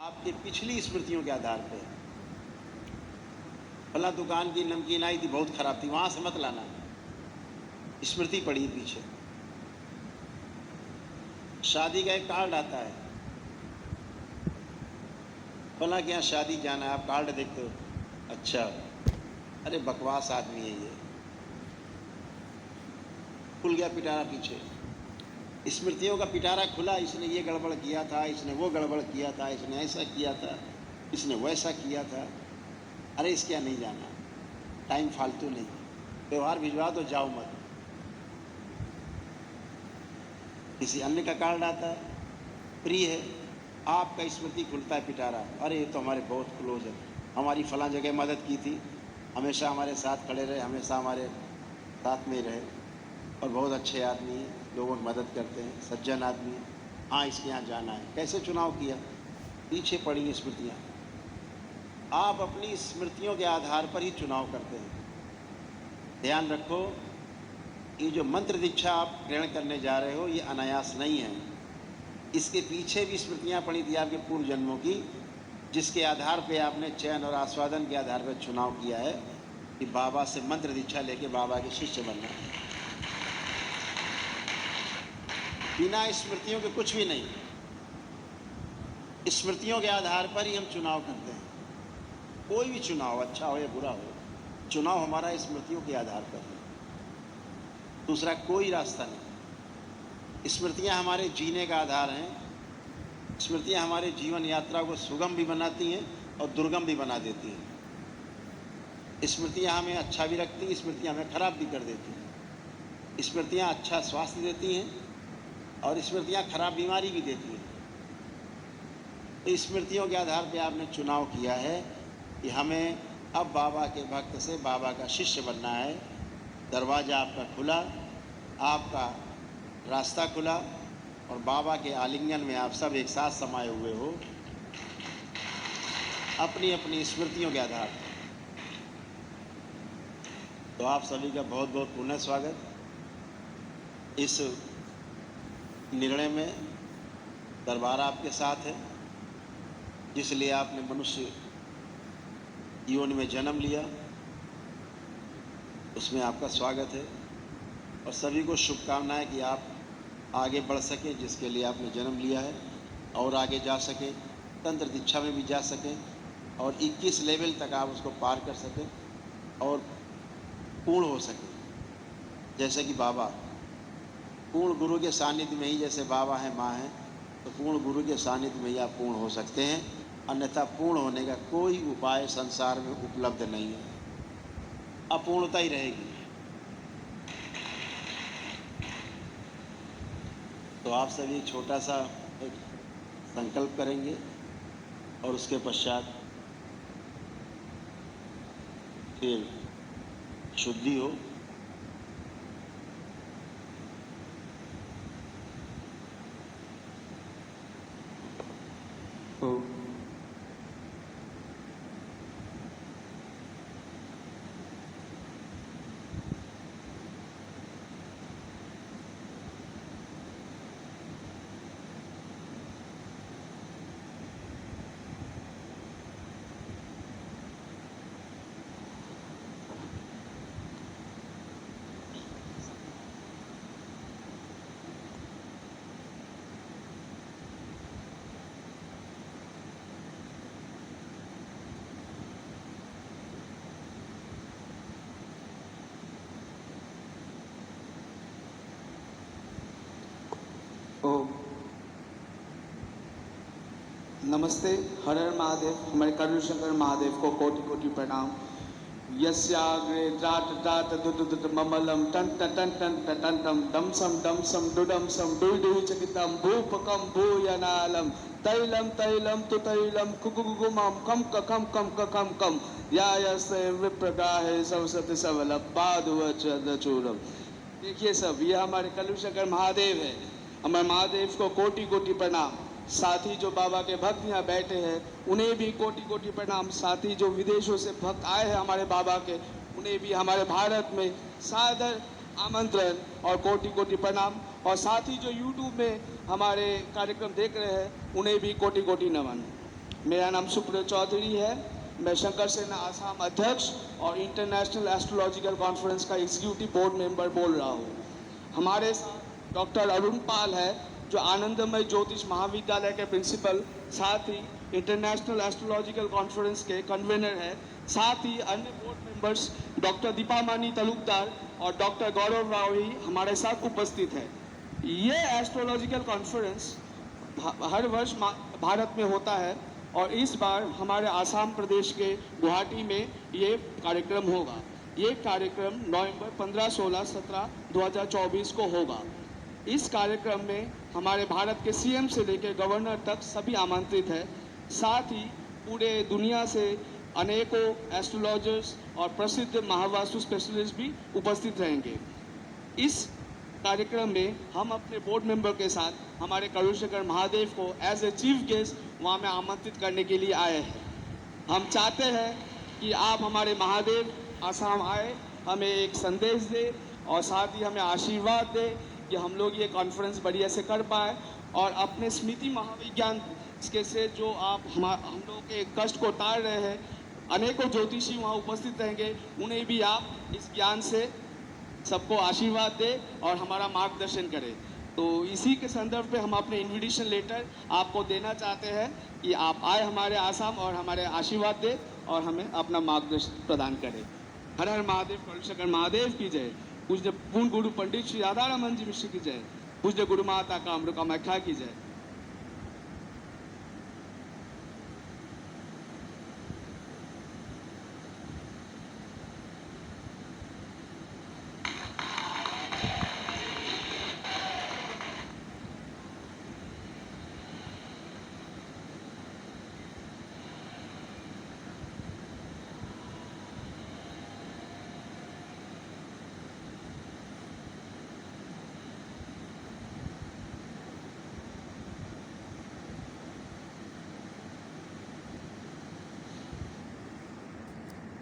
आपकी पिछली स्मृतियों के आधार पे। फला दुकान की नमकीन आई थी, बहुत खराब थी, वहां से मत लाना, स्मृति पड़ी पीछे। शादी का एक कार्ड आता है, फला के यहाँ शादी जाना है, आप कार्ड देखते हो, अच्छा, अरे बकवास आदमी है ये, खुल गया पिटारा पीछे। स्मृतियों का पिटारा खुला, इसने ये गड़बड़ किया था, इसने वो गड़बड़ किया था, इसने ऐसा किया था, इसने वैसा किया था। अरे इसके यहाँ नहीं जाना, टाइम फालतू नहीं, व्यवहार भिजवा दो, जाओ मत। किसी अन्य का कार्ड आता है, प्रिय है, आपका स्मृति खुलता है पिटारा, अरे ये तो हमारे बहुत क्लोज है, हमारी फलां जगह मदद की थी, हमेशा हमारे साथ खड़े रहे, हमेशा हमारे साथ में रहे और बहुत अच्छे आदमी हैं, लोगों की मदद करते हैं, सज्जन आदमी हैं। हाँ, इसके यहाँ जाना है। कैसे चुनाव किया? पीछे पड़ी स्मृतियाँ। आप अपनी स्मृतियों के आधार पर ही चुनाव करते हैं। ध्यान रखो, ये जो मंत्र दीक्षा आप ग्रहण करने जा रहे हो, ये अनायास नहीं है। इसके पीछे भी स्मृतियाँ पड़ी थी आपके पूर्व जन्मों की, जिसके आधार पे आपने चयन और आस्वादन के आधार पर चुनाव किया है कि बाबा से मंत्र दीक्षा लेके बाबा के शिष्य बनना है। बिना स्मृतियों के कुछ भी नहीं, स्मृतियों के आधार पर ही हम चुनाव करते हैं। कोई भी चुनाव, अच्छा हो या बुरा हो, चुनाव हमारा स्मृतियों के आधार पर है, दूसरा कोई रास्ता नहीं। स्मृतियां हमारे जीने का आधार हैं। स्मृतियां हमारे जीवन यात्रा को सुगम भी बनाती हैं और दुर्गम भी बना देती हैं। स्मृतियां हमें अच्छा भी रखती हैं, स्मृतियां हमें खराब भी कर देती हैं। स्मृतियां अच्छा स्वास्थ्य देती हैं और स्मृतियां खराब बीमारी भी देती हैं। तो स्मृतियों के आधार पर आपने चुनाव किया है कि हमें अब बाबा के भक्त से बाबा का शिष्य बनना है। दरवाज़ा आपका खुला, आपका रास्ता खुला और बाबा के आलिंगन में आप सब एक साथ समाये हुए हो, अपनी अपनी स्मृतियों के आधार पर। तो आप सभी का बहुत बहुत पुनः स्वागत। इस निर्णय में दरबार आपके साथ है, जिसलिए आपने मनुष्य योनि में जन्म लिया, उसमें आपका स्वागत है और सभी को शुभकामनाएं कि आप आगे बढ़ सकें, जिसके लिए आपने जन्म लिया है, और आगे जा सकें, तंत्र दीक्षा में भी जा सकें और 21 लेवल तक आप उसको पार कर सकें और पूर्ण हो सकें। जैसे कि बाबा, पूर्ण गुरु के सानिध्य में ही जैसे बाबा हैं, माँ हैं, तो पूर्ण गुरु के सानिध्य में ही आप पूर्ण हो सकते हैं, अन्यथा पूर्ण होने का कोई उपाय संसार में उपलब्ध नहीं है, अपूर्णता ही रहेगी। तो आप सभी छोटा सा एक संकल्प करेंगे और उसके पश्चात फिर शुद्धि हो। नमस्ते, हर हर महादेव। हमारे करुणशंकर महादेव को कोटि कोटि प्रणाम। यस्याग्रे त्राट त्राट दुद दुद ममलम टन टन टन टन टन टन डम सम डुडम सम डुई डुई चकितम भूपकम भूयनालम तैलम तैलम तु तैलम कुकुकुमम कम कम कम कम कम या यस्ते विप्रगाहे सरस्वती सबल पादुवचूरम। देखिए सब, ये हमारे करुणशंकर महादेव है। हमारे महादेव को कोटि कोटि प्रणाम। साथ ही जो बाबा के भक्त यहाँ बैठे हैं उन्हें भी कोटि कोटि प्रणाम। साथ ही जो विदेशों से भक्त आए हैं हमारे बाबा के, उन्हें भी हमारे भारत में सादर आमंत्रण और कोटि कोटि प्रणाम। और साथ ही जो YouTube में हमारे कार्यक्रम देख रहे हैं उन्हें भी कोटि कोटि नमन। मेरा नाम सुब्रत चौधरी है। मैं शंकर सेना आसाम अध्यक्ष और इंटरनेशनल एस्ट्रोलॉजिकल कॉन्फ्रेंस का एग्जीक्यूटिव बोर्ड मेंबर बोल रहा हूँ। हमारे साथ डॉक्टर अरुण पाल है, जो आनंदमय ज्योतिष महाविद्यालय के प्रिंसिपल, साथ ही इंटरनेशनल एस्ट्रोलॉजिकल कॉन्फ्रेंस के कन्वीनर है। साथ ही अन्य बोर्ड मेंबर्स डॉक्टर दीपामानी तालुकदार और डॉक्टर गौरव राव ही हमारे साथ उपस्थित है। ये एस्ट्रोलॉजिकल कॉन्फ्रेंस हर वर्ष भारत में होता है और इस बार हमारे आसाम प्रदेश के गुवाहाटी में ये कार्यक्रम होगा। ये कार्यक्रम नवंबर 15, 16, 17, 2024 को होगा। इस कार्यक्रम में हमारे भारत के सीएम से लेकर गवर्नर तक सभी आमंत्रित है। साथ ही पूरे दुनिया से अनेकों एस्ट्रोलॉजर्स और प्रसिद्ध महावास्तु स्पेशलिस्ट भी उपस्थित रहेंगे। इस कार्यक्रम में हम अपने बोर्ड मेंबर के साथ हमारे करुणशंकर महादेव को एज ए चीफ गेस्ट वहाँ में आमंत्रित करने के लिए आए हैं। हम चाहते हैं कि आप हमारे महादेव आसाम आए, हमें एक संदेश दे और साथ ही हमें आशीर्वाद दे कि हम लोग ये कॉन्फ्रेंस बढ़िया से कर पाए और अपने स्मृति महाविज्ञान के से जो आप हम लोग के कष्ट को टाल रहे हैं, अनेकों ज्योतिषी वहाँ उपस्थित रहेंगे, उन्हें भी आप इस ज्ञान से सबको आशीर्वाद दे और हमारा मार्गदर्शन करें। तो इसी के संदर्भ पे हम अपने इन्विटेशन लेटर आपको देना चाहते हैं कि आप आए हमारे आसाम और हमारे आशीर्वाद दे और हमें अपना मार्गदर्शन प्रदान करें। हर हर महादेव, करुणशंकर महादेव की जय। पूज्य पूर्ण गुरु पंडित श्री राधा रमन जी मिश्र की जय। पूज्य गुरु माता कामरू कामाख्या की जय।